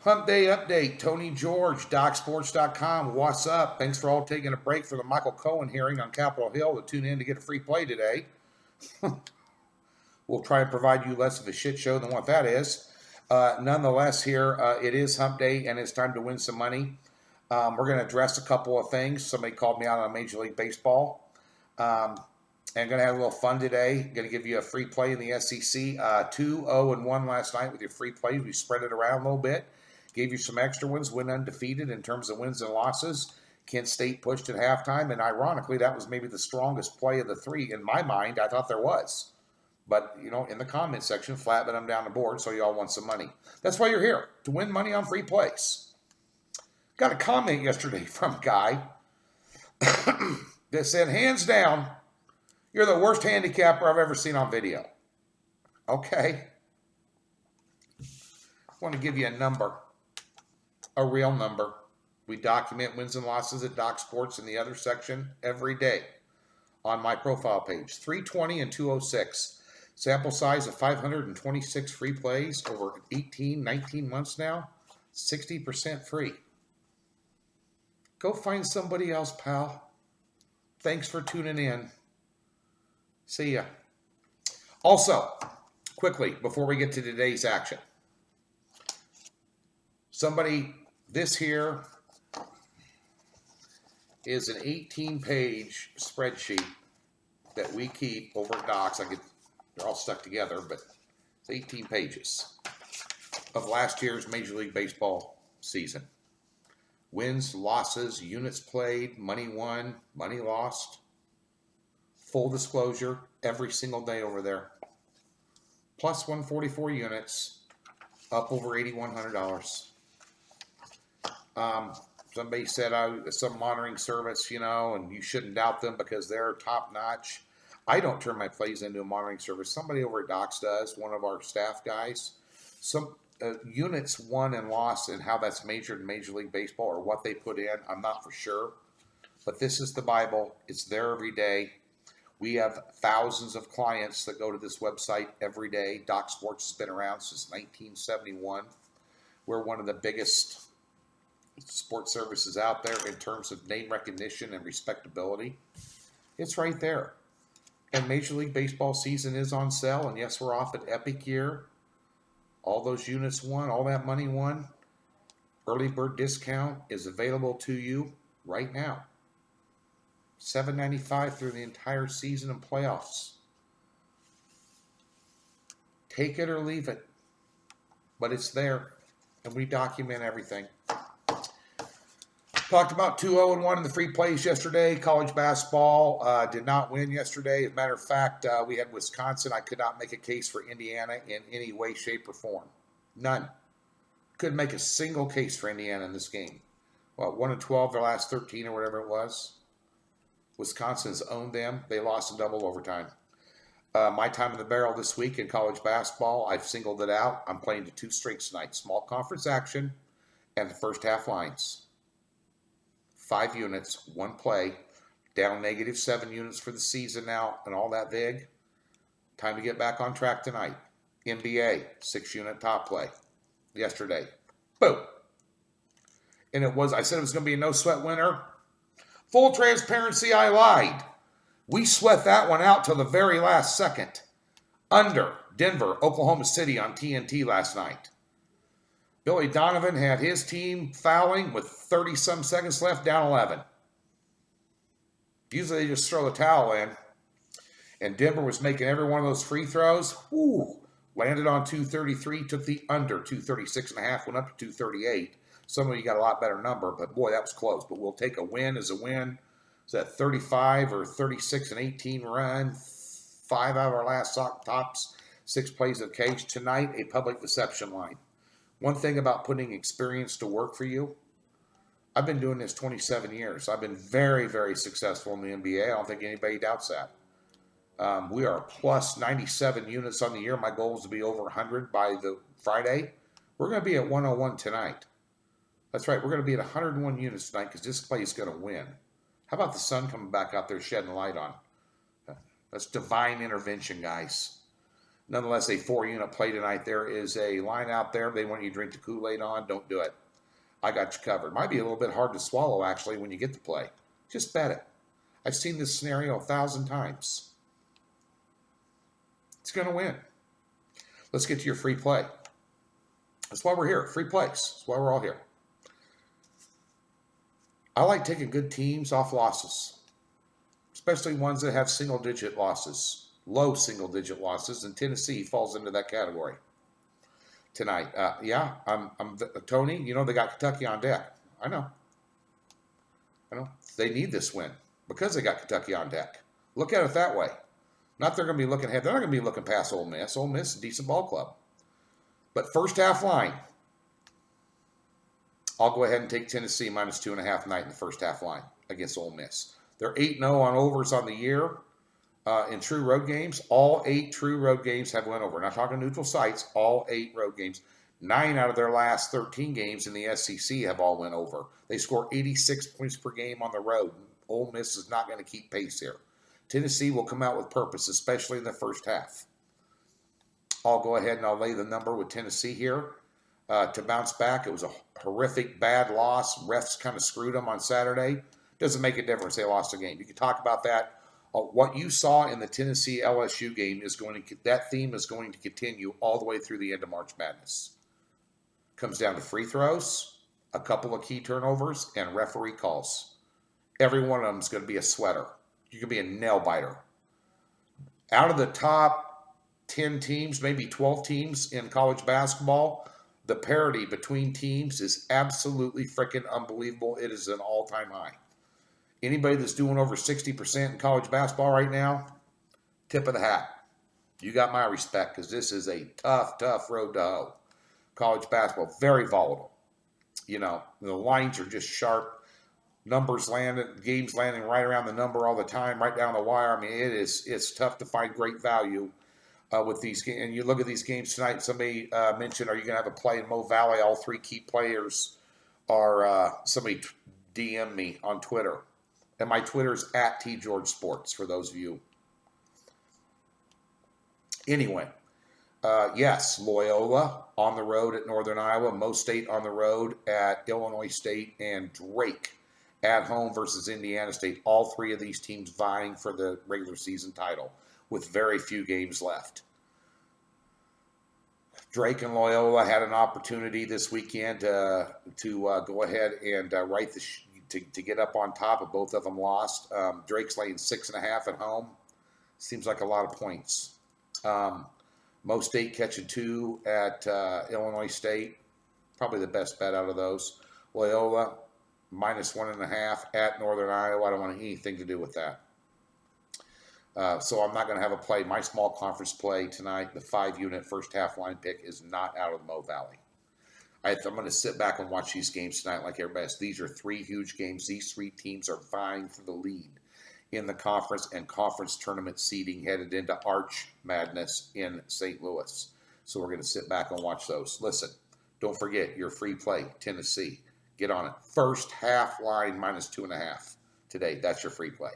Hump Day update. Tony George, DocSports.com. What's up? Thanks for all taking a break for the Michael Cohen hearing on Capitol Hill to tune in to get a free play today. We'll try and provide you less of a shit show than what that is. Nonetheless, here it is Hump Day and it's time to win some money. We're going to address a couple of things. Somebody called me out on Major League Baseball. And going to have a little fun today. Going to give you a free play in the SEC. 2-0-1 last night with your free plays. We spread it around a little bit. Gave you some extra ones. Went undefeated in terms of wins and losses. Kent State pushed at halftime. And ironically, that was maybe the strongest play of the three. In my mind, I thought there was. But, you know, in the comment section, flatbed them down the board so y'all want some money. That's why you're here, to win money on free plays. Got a comment yesterday from a guy that said, hands down, you're the worst handicapper I've ever seen on video. Okay. I want to give you a number, a real number. We document wins and losses at Doc Sports in the other section every day on my profile page. 320 and 206. Sample size of 526 free plays over 18, 19 months now. 60% free. Go find somebody else, pal. Thanks for tuning in. See ya. Also, quickly, before we get to today's action. This here is an 18-page spreadsheet that we keep over at Docs. They're all stuck together, but it's 18 pages of last year's Major League Baseball season. Wins, losses, units played, money won, money lost. Full disclosure, every single day over there. Plus 144 units, up over $8,100. Somebody said some monitoring service, and you shouldn't doubt them because they're top notch. I don't turn my plays into a monitoring service. Somebody over at Docs does, one of our staff guys. Some units won and lost and how that's measured in Major League Baseball or what they put in, I'm not for sure. But this is the Bible. It's there every day. We have thousands of clients that go to this website every day. Doc Sports has been around since 1971. We're one of the biggest sports services out there in terms of name recognition and respectability. It's right there. And Major League Baseball season is on sale. And yes, we're off at Epic Year. All those units won, all that money won. Early bird discount is available to you right now. $7.95 through the entire season and playoffs. Take it or leave it. But it's there. And we document everything. Talked about 2-0-1 in the free plays yesterday. College basketball did not win yesterday. As a matter of fact, we had Wisconsin. I could not make a case for Indiana in any way, shape, or form. None. Couldn't make a single case for Indiana in this game. 1-12 their last 13 or whatever it was. Wisconsin's owned them. They lost in double overtime. My time in the barrel this week in college basketball, I've singled it out. I'm playing to two strengths tonight. Small conference action and the first half lines. 5 units, 1 play, down -7 units for the season now, and all that vig. Time to get back on track tonight. NBA, 6-unit top play yesterday. Boom. And I said it was going to be a no-sweat winner. Full transparency, I lied. We sweat that one out till the very last second. Under Denver, Oklahoma City on TNT last night. Billy Donovan had his team fouling with 30-some seconds left, down 11. Usually they just throw the towel in. And Denver was making every one of those free throws. Landed on 233, took the under 236.5, went up to 238. Some of you got a lot better number, but boy, that was close. But we'll take a win as a win. It's that 35 or 36-18 run. 5 out of our last tops, 6 plays of cage. Tonight, a public deception line. One thing about putting experience to work for you, I've been doing this 27 years. I've been very, very successful in the NBA. I don't think anybody doubts that. We are plus 97 units on the year. My goal is to be over 100 by the Friday. We're going to be at 101 tonight. That's right. We're going to be at 101 units tonight because this play is going to win. How about the sun coming back out there shedding light on? That's divine intervention, guys. Nonetheless, a 4-unit play tonight. There is a line out there. They want you to drink the Kool-Aid on. Don't do it. I got you covered. Might be a little bit hard to swallow, actually, when you get the play. Just bet it. I've seen this scenario 1,000 times. It's going to win. Let's get to your free play. That's why we're here. Free plays. That's why we're all here. I like taking good teams off losses, especially ones that have single-digit losses, low single-digit losses, and Tennessee falls into that category tonight. I'm Tony. You know they got Kentucky on deck. I know. They need this win because they got Kentucky on deck. Look at it that way. Not they're going to be looking ahead. They're not going to be looking past Ole Miss. Ole Miss is a decent ball club. But first half line, I'll go ahead and take Tennessee minus 2.5 tonight in the first half line against Ole Miss. They're 8-0 on overs on the year in true road games. All 8 true road games have went over. Not talking neutral sites. All 8 road games. 9 out of their last 13 games in the SEC have all went over. They score 86 points per game on the road. Ole Miss is not going to keep pace here. Tennessee will come out with purpose, especially in the first half. I'll go ahead and I'll lay the number with Tennessee here to bounce back. It was a horrific, bad loss. Refs kind of screwed them on Saturday. Doesn't make a difference. They lost a game. You can talk about that. What you saw in the Tennessee LSU game is that theme is going to continue all the way through the end of March Madness. Comes down to free throws, a couple of key turnovers, and referee calls. Every one of them is going to be a sweater. You can be a nail biter. Out of the top 10 teams, maybe 12 teams in college basketball, the parity between teams is absolutely freaking unbelievable. It is an all-time high. Anybody that's doing over 60% in college basketball right now, tip of the hat. You got my respect because this is a tough, tough road to hoe. College basketball, very volatile. You know, the lines are just sharp. Numbers landing, games landing right around the number all the time, right down the wire. I mean, it's tough to find great value with these games. And you look at these games tonight. Somebody mentioned, are you going to have a play in Mo Valley? All 3 key players are. Somebody DM me on Twitter, and my Twitter is @TGeorgeSports for those of you. Anyway, yes, Loyola on the road at Northern Iowa, Mo State on the road at Illinois State, and Drake at home versus Indiana State. All 3 of these teams vying for the regular season title with very few games left. Drake and Loyola had an opportunity this weekend to go ahead and to get up on top, of both of them lost. Drake's laying 6.5 at home. Seems like a lot of points. Mo State catching 2 at Illinois State. Probably the best bet out of those. Loyola minus 1.5 at Northern Iowa. I don't want anything to do with that. So I'm not going to have a play. My small conference play tonight, the 5-unit first half line pick, is not out of the Mo Valley. I'm going to sit back and watch these games tonight like everybody else. These are 3 huge games. These 3 teams are vying for the lead in the conference and conference tournament seeding headed into Arch Madness in St. Louis. So we're going to sit back and watch those. Listen, don't forget your free play, Tennessee. Get on it. First half line minus 2.5 today. That's your free play.